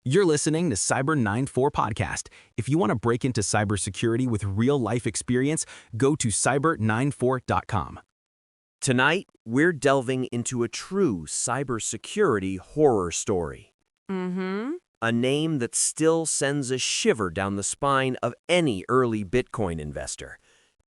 You're listening to Cyber 94 Podcast. If you want to break into cybersecurity with real-life experience, go to cyber94.com. Tonight, we're delving into a true cybersecurity horror story. A name that still sends a shiver down the spine of any early Bitcoin investor.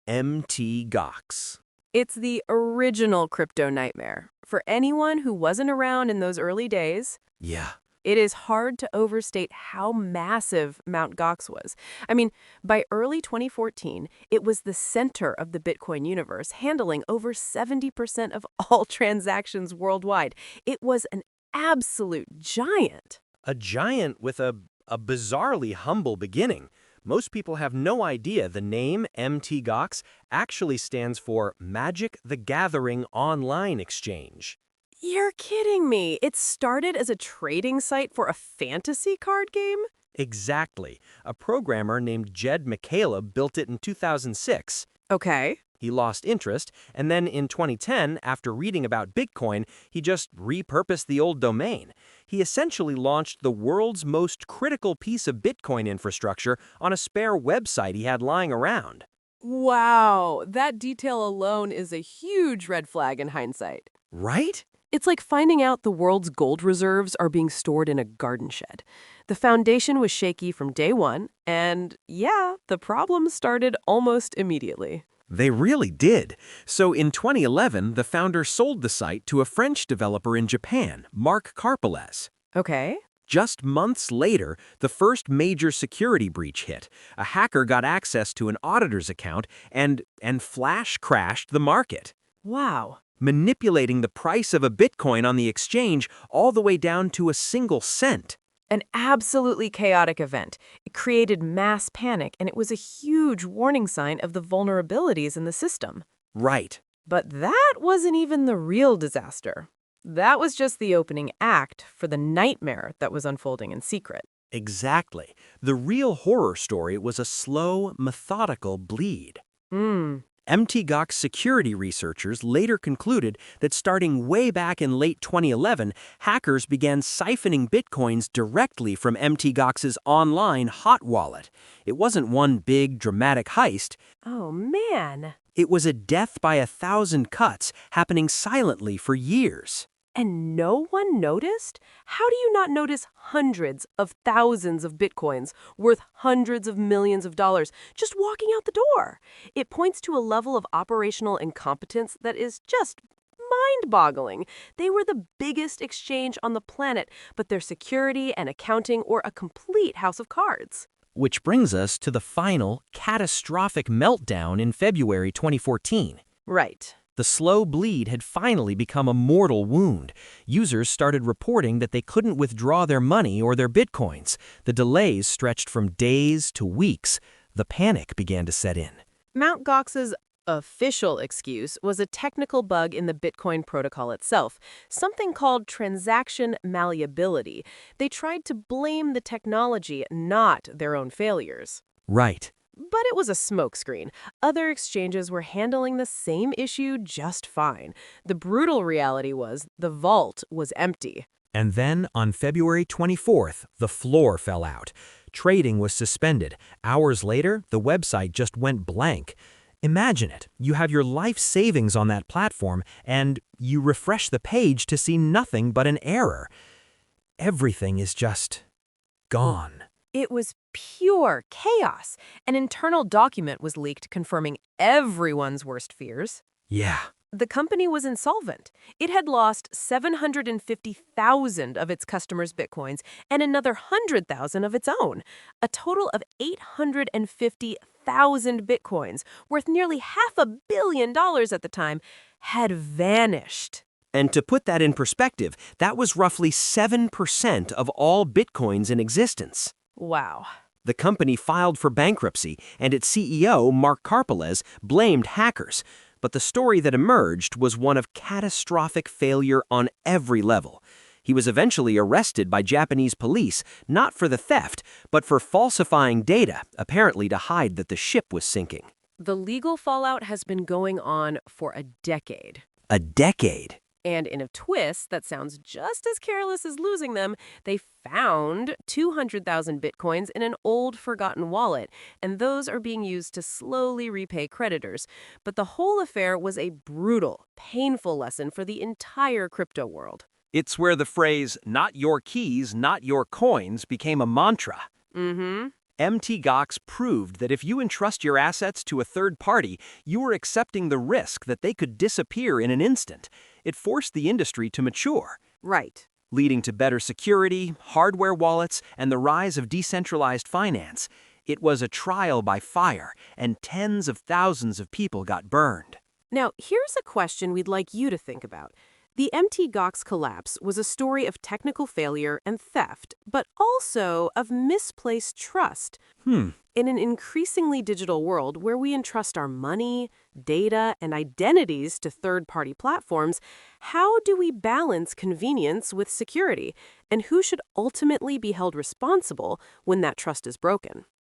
Mt. Gox. It's the original crypto nightmare. For anyone who wasn't around in those early days, Yeah. it is hard to overstate how massive Mt. Gox was. I mean, by early 2014, it was the center of the Bitcoin universe, handling over 70% of all transactions worldwide. It was an absolute giant. A giant with a bizarrely humble beginning. Most people have no idea the name Mt. Gox actually stands for Magic the Gathering Online Exchange. You're kidding me. It started as a trading site for a fantasy card game? Exactly. A programmer named Jed McCaleb built it in 2006. Okay. He lost interest, and then in 2010, after reading about Bitcoin, he just repurposed the old domain. He essentially launched the world's most critical piece of Bitcoin infrastructure on a spare website he had lying around. Wow, that detail alone is a huge red flag in hindsight. Right? It's like finding out the world's gold reserves are being stored in a garden shed. The foundation was shaky from day one, and yeah, the problems started almost immediately. They really did. So in 2011, the founder sold the site to a French developer in Japan, Marc Karpelès. Okay. Just months later, the first major security breach hit. A hacker got access to an auditor's account and flash crashed the market, Wow. manipulating the price of a Bitcoin on the exchange all the way down to a single cent. An absolutely chaotic event. It created mass panic, and it was a huge warning sign of the vulnerabilities in the system. Right. But that wasn't even the real disaster. That was just the opening act for the nightmare that was unfolding in secret. Exactly. The real horror story was a slow, methodical bleed. Mt. Gox security researchers later concluded that starting way back in late 2011, hackers began siphoning bitcoins directly from Mt. Gox's online hot wallet. It wasn't one big, dramatic heist. Oh, man. It was a death by 1,000 cuts happening silently for years. And no one noticed? How do you not notice hundreds of thousands of bitcoins worth hundreds of millions of dollars just walking out the door? It points to a level of operational incompetence that is just mind-boggling. They were the biggest exchange on the planet, but their security and accounting were a complete house of cards. Which brings us to the final, catastrophic meltdown in February 2014. Right. The slow bleed had finally become a mortal wound. Users started reporting that they couldn't withdraw their money or their bitcoins. The delays stretched from days to weeks. The panic began to set in. Mt. Gox's official excuse was a technical bug in the Bitcoin protocol itself, something called transaction malleability. They tried to blame the technology, not their own failures. Right. But it was a smokescreen. Other exchanges were handling the same issue just fine. The brutal reality was the vault was empty. And then, on February 24th, the floor fell out. Trading was suspended. Hours later, the website just went blank. Imagine it. You have your life savings on that platform, and you refresh the page to see nothing but an error. Everything is just gone. It was pure chaos. An internal document was leaked confirming everyone's worst fears. Yeah. The company was insolvent. It had lost 750,000 of its customers' bitcoins and another 100,000 of its own. A total of 850,000 bitcoins, worth nearly $500 million at the time, had vanished. And to put that in perspective, that was roughly 7% of all bitcoins in existence. Wow. The company filed for bankruptcy, and its CEO, Marc Karpelès, blamed hackers. But the story that emerged was one of catastrophic failure on every level. He was eventually arrested by Japanese police, not for the theft, but for falsifying data, apparently to hide that the ship was sinking. The legal fallout has been going on for a decade. A decade? And in a twist that sounds just as careless as losing them, they found 200,000 bitcoins in an old forgotten wallet, and those are being used to slowly repay creditors. But the whole affair was a brutal, painful lesson for the entire crypto world. It's where the phrase, "not your keys, not your coins," became a mantra. Mm-hmm. Mt. Gox proved that if you entrust your assets to a third party, you are accepting the risk that they could disappear in an instant. It forced the industry to mature, Right. leading to better security, hardware wallets, and the rise of decentralized finance. It was a trial by fire, and tens of thousands of people got burned. Now, here's a question we'd like you to think about. The Mt. Gox collapse was a story of technical failure and theft, but also of misplaced trust. In an increasingly digital world where we entrust our money, data, and identities to third-party platforms, how do we balance convenience with security? And who should ultimately be held responsible when that trust is broken?